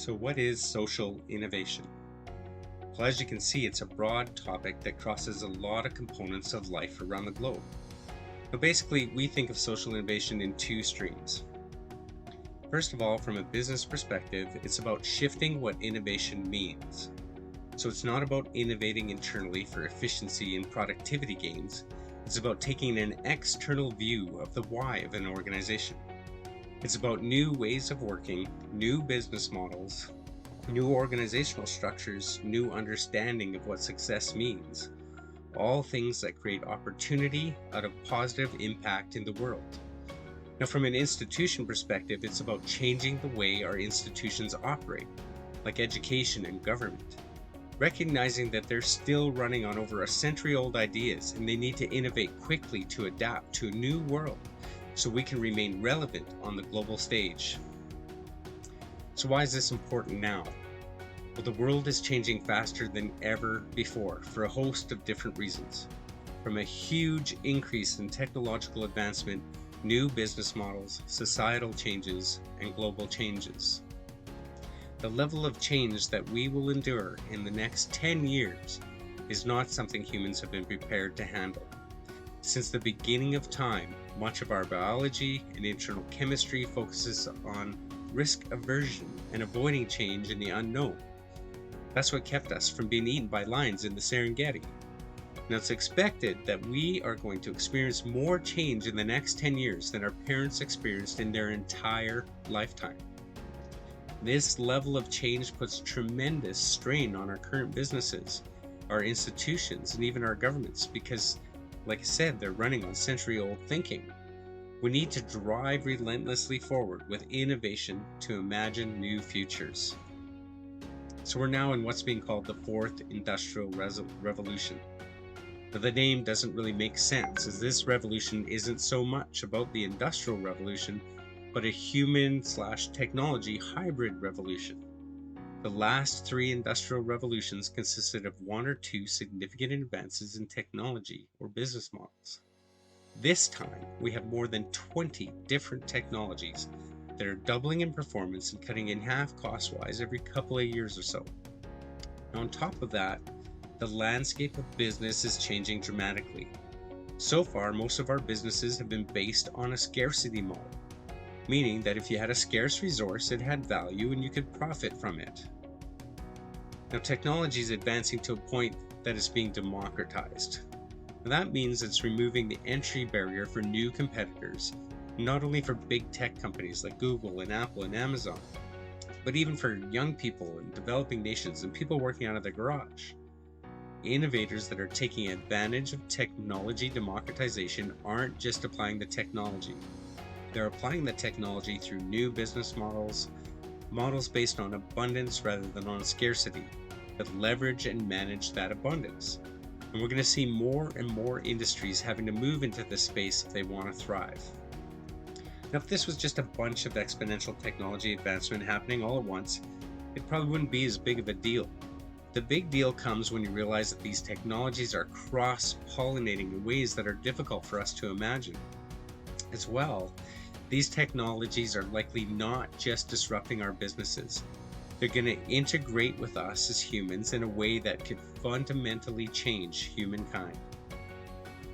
So what is social innovation? Well, as you can see, it's a broad topic that crosses a lot of components of life around the globe. Now, basically, we think of social innovation in two streams. First of all, from a business perspective, it's about shifting what innovation means. So it's not about innovating internally for efficiency and productivity gains. It's about taking an external view of the why of an organization. It's about new ways of working, new business models, new organizational structures, new understanding of what success means. All things that create opportunity out of positive impact in the world. Now, from an institution perspective, it's about changing the way our institutions operate, like education and government. Recognizing that they're still running on over a century-old ideas and they need to innovate quickly to adapt to a new world so we can remain relevant on the global stage. So why is this important now? Well, the world is changing faster than ever before for a host of different reasons. From a huge increase in technological advancement, new business models, societal changes, and global changes. The level of change that we will endure in the next 10 years is not something humans have been prepared to handle. Since the beginning of time, much of our biology and internal chemistry focuses on risk aversion and avoiding change in the unknown. That's what kept us from being eaten by lions in the Serengeti. Now, it's expected that we are going to experience more change in the next 10 years than our parents experienced in their entire lifetime. This level of change puts tremendous strain on our current businesses, our institutions, and even our governments because, like I said, they're running on century-old thinking. We need to drive relentlessly forward with innovation to imagine new futures. So we're now in what's being called the fourth industrial revolution. Now, the name doesn't really make sense, as this revolution isn't so much about the industrial revolution, but a human/technology hybrid revolution. The last three industrial revolutions consisted of one or two significant advances in technology or business models. This time, we have more than 20 different technologies that are doubling in performance and cutting in half cost-wise every couple of years or so. Now, on top of that, the landscape of business is changing dramatically. So far, most of our businesses have been based on a scarcity model, meaning that if you had a scarce resource, it had value and you could profit from it. Now, technology is advancing to a point that is being democratized. Now, that means it's removing the entry barrier for new competitors, not only for big tech companies like Google and Apple and Amazon, but even for young people in developing nations and people working out of their garage. Innovators that are taking advantage of technology democratization aren't just applying the technology. They're applying the technology through new business models based on abundance rather than on scarcity, that leverage and manage that abundance. And we're going to see more and more industries having to move into this space if they want to thrive. Now, if this was just a bunch of exponential technology advancement happening all at once, it probably wouldn't be as big of a deal. The big deal comes when you realize that these technologies are cross-pollinating in ways that are difficult for us to imagine. As well, these technologies are likely not just disrupting our businesses. They're going to integrate with us as humans in a way that could fundamentally change humankind.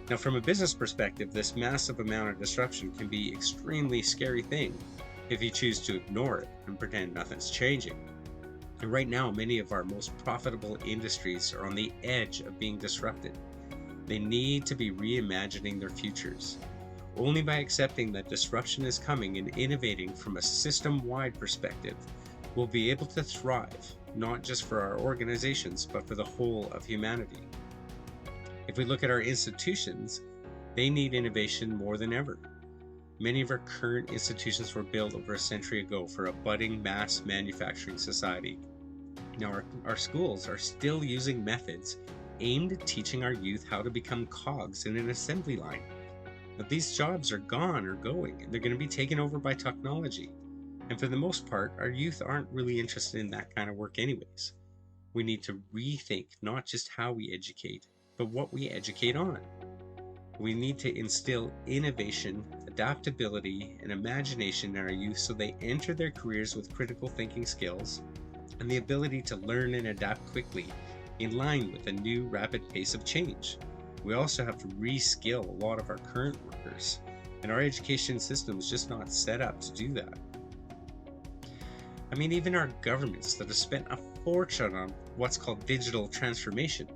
Now, from a business perspective, this massive amount of disruption can be an extremely scary thing if you choose to ignore it and pretend nothing's changing. And right now, many of our most profitable industries are on the edge of being disrupted. They need to be reimagining their futures. Only by accepting that disruption is coming and innovating from a system-wide perspective, we'll be able to thrive, not just for our organizations, but for the whole of humanity. If we look at our institutions, they need innovation more than ever. Many of our current institutions were built over a century ago for a budding mass manufacturing society. Now, our schools are still using methods aimed at teaching our youth how to become cogs in an assembly line. But these jobs are gone or going, and they're going to be taken over by technology. And for the most part, our youth aren't really interested in that kind of work anyways. We need to rethink not just how we educate, but what we educate on. We need to instill innovation, adaptability, and imagination in our youth so they enter their careers with critical thinking skills, and the ability to learn and adapt quickly in line with a new rapid pace of change. We also have to reskill a lot of our current workers, and our education system is just not set up to do that. I mean, even our governments that have spent a fortune on what's called digital transformation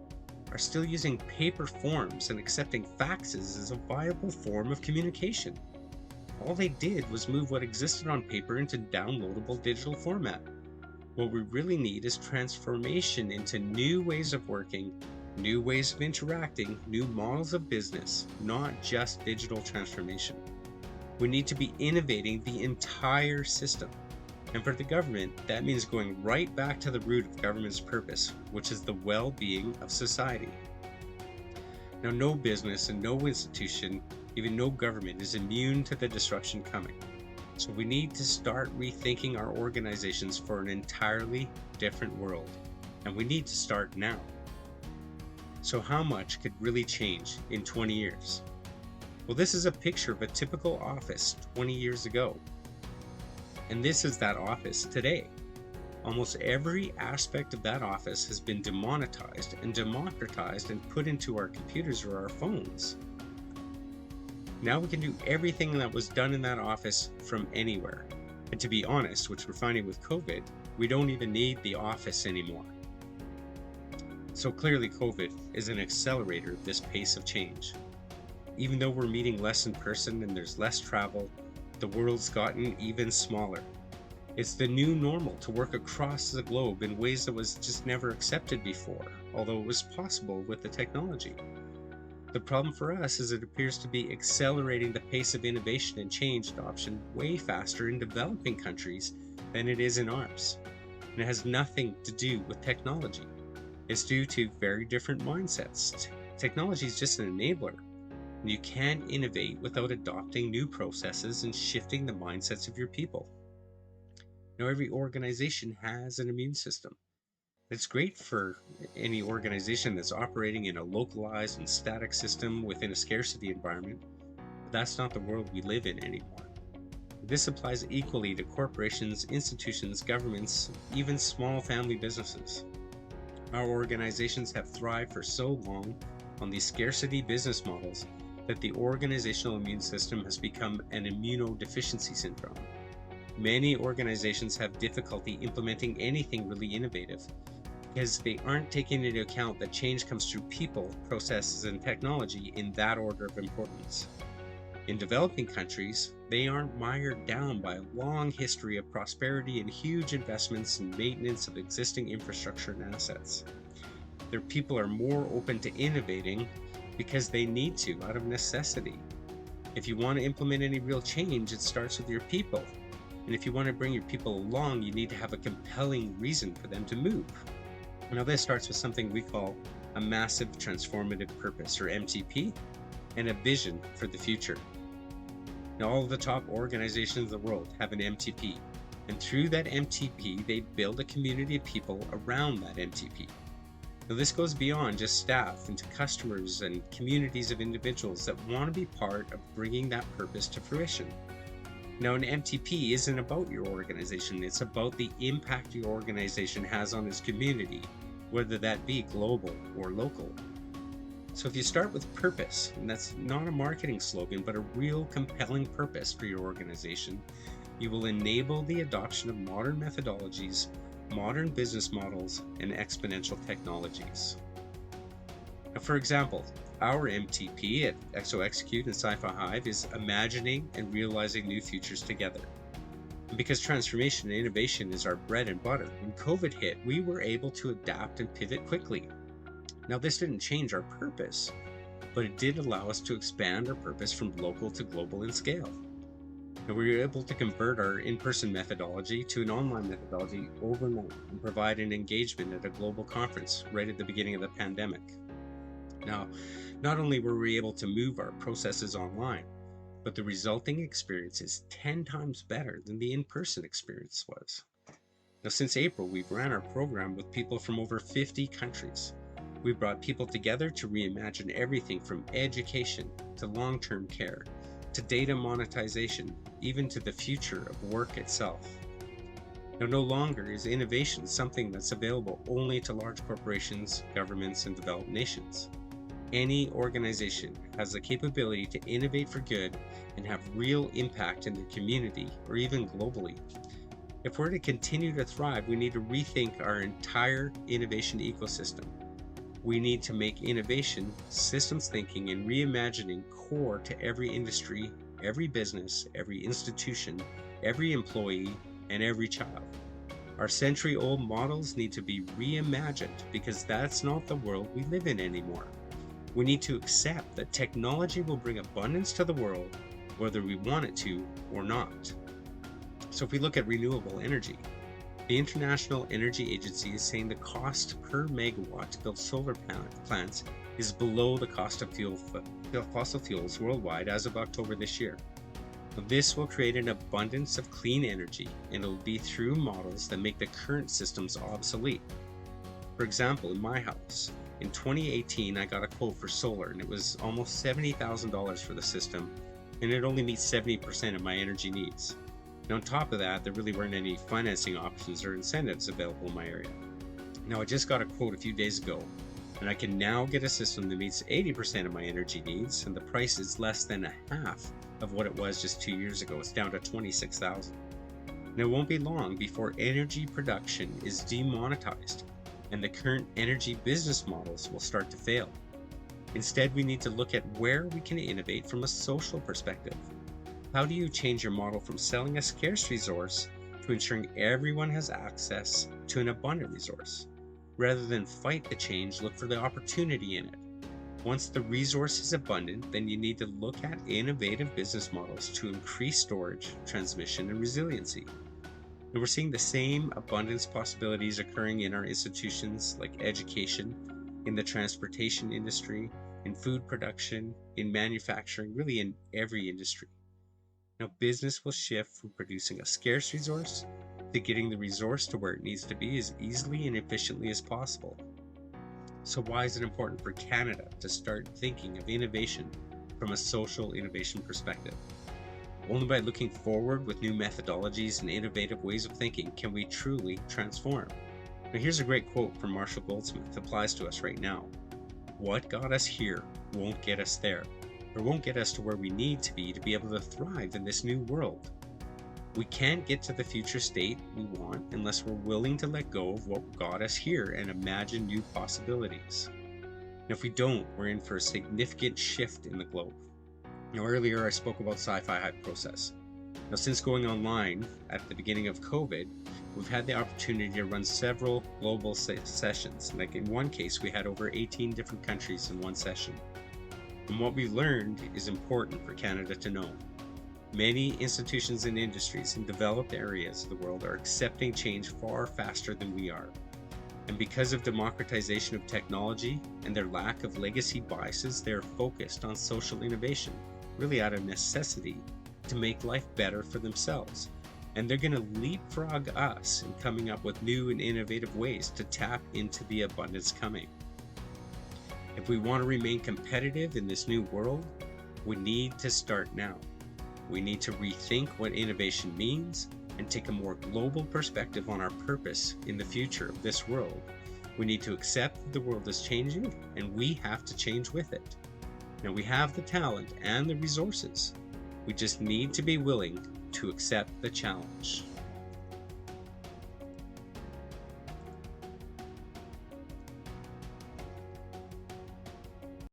are still using paper forms and accepting faxes as a viable form of communication. All they did was move what existed on paper into downloadable digital format. What we really need is transformation into new ways of working, new ways of interacting, new models of business, not just digital transformation. We need to be innovating the entire system. And for the government, that means going right back to the root of government's purpose, which is the well-being of society. Now, no business and no institution, even no government, is immune to the disruption coming. So we need to start rethinking our organizations for an entirely different world. And we need to start now. So how much could really change in 20 years? Well, this is a picture of a typical office 20 years ago. And this is that office today. Almost every aspect of that office has been demonetized and democratized and put into our computers or our phones. Now we can do everything that was done in that office from anywhere. And to be honest, which we're finding with COVID, we don't even need the office anymore. So clearly COVID is an accelerator of this pace of change. Even though we're meeting less in person and there's less travel, the world's gotten even smaller. It's the new normal to work across the globe in ways that was just never accepted before, although it was possible with the technology. The problem for us is it appears to be accelerating the pace of innovation and change adoption way faster in developing countries than it is in ours. And it has nothing to do with technology. It's due to very different mindsets. Technology is just an enabler. And you can't innovate without adopting new processes and shifting the mindsets of your people. Now, every organization has an immune system. It's great for any organization that's operating in a localized and static system within a scarcity environment, but that's not the world we live in anymore. This applies equally to corporations, institutions, governments, even small family businesses. Our organizations have thrived for so long on these scarcity business models that the organizational immune system has become an immunodeficiency syndrome. Many organizations have difficulty implementing anything really innovative because they aren't taking into account that change comes through people, processes, and technology in that order of importance. In developing countries, they aren't mired down by a long history of prosperity and huge investments in maintenance of existing infrastructure and assets. Their people are more open to innovating because they need to, out of necessity. If you want to implement any real change, it starts with your people. And if you want to bring your people along, you need to have a compelling reason for them to move. Now, this starts with something we call a massive transformative purpose, or MTP, and a vision for the future. Now, all of the top organizations in the world have an MTP, and through that MTP, they build a community of people around that MTP. Now, this goes beyond just staff into customers and communities of individuals that want to be part of bringing that purpose to fruition. Now, an MTP isn't about your organization, it's about the impact your organization has on its community, whether that be global or local. So if you start with purpose, and that's not a marketing slogan, but a real compelling purpose for your organization, you will enable the adoption of modern methodologies, modern business models, and exponential technologies. Now, for example, our MTP at Exo Execute and Sci-Fi Hive is imagining and realizing new futures together. And because transformation and innovation is our bread and butter, when COVID hit, we were able to adapt and pivot quickly. Now, this didn't change our purpose, but it did allow us to expand our purpose from local to global in scale. And we were able to convert our in-person methodology to an online methodology overnight and provide an engagement at a global conference right at the beginning of the pandemic. Now, not only were we able to move our processes online, but the resulting experience is 10 times better than the in-person experience was. Now, since April, we've ran our program with people from over 50 countries. We brought people together to reimagine everything from education to long-term care, to data monetization, even to the future of work itself. Now, no longer is innovation something that's available only to large corporations, governments, and developed nations. Any organization has the capability to innovate for good and have real impact in their community or even globally. If we're to continue to thrive, we need to rethink our entire innovation ecosystem. We need to make innovation, systems thinking, and reimagining core to every industry, every business, every institution, every employee, and every child. Our century-old models need to be reimagined because that's not the world we live in anymore. We need to accept that technology will bring abundance to the world, whether we want it to or not. So if we look at renewable energy, the International Energy Agency is saying the cost per megawatt to build solar plants is below the cost of fossil fuels worldwide as of October this year. This will create an abundance of clean energy, and it will be through models that make the current systems obsolete. For example, in my house, in 2018, I got a quote for solar, and it was almost $70,000 for the system, and it only meets 70% of my energy needs. And on top of that, there really weren't any financing options or incentives available in my area. Now, I just got a quote a few days ago, and I can now get a system that meets 80% of my energy needs, and the price is less than a half of what it was just 2 years ago. It's down to $26,000. And it won't be long before energy production is demonetized, and the current energy business models will start to fail. Instead, we need to look at where we can innovate from a social perspective. How do you change your model from selling a scarce resource to ensuring everyone has access to an abundant resource? Rather than fight the change, look for the opportunity in it. Once the resource is abundant, then you need to look at innovative business models to increase storage, transmission, and resiliency. And we're seeing the same abundance possibilities occurring in our institutions like education, in the transportation industry, in food production, in manufacturing, really in every industry. Now, business will shift from producing a scarce resource to getting the resource to where it needs to be as easily and efficiently as possible. So why is it important for Canada to start thinking of innovation from a social innovation perspective? Only by looking forward with new methodologies and innovative ways of thinking can we truly transform. Now, here's a great quote from Marshall Goldsmith that applies to us right now. What got us here won't get us there, or won't get us to where we need to be able to thrive in this new world. We can't get to the future state we want unless we're willing to let go of what got us here and imagine new possibilities. And if we don't, we're in for a significant shift in the globe. Now, earlier I spoke about sci-fi hype process. Now, since going online at the beginning of COVID, we've had the opportunity to run several global sessions. Like in one case, we had over 18 different countries in one session. And what we learned is important for Canada to know. Many institutions and industries in developed areas of the world are accepting change far faster than we are. And because of democratization of technology and their lack of legacy biases, they are focused on social innovation, really out of necessity to make life better for themselves. And they're going to leapfrog us in coming up with new and innovative ways to tap into the abundance coming. If we want to remain competitive in this new world, we need to start now. We need to rethink what innovation means and take a more global perspective on our purpose in the future of this world. We need to accept that the world is changing and we have to change with it. Now, we have the talent and the resources. We just need to be willing to accept the challenge.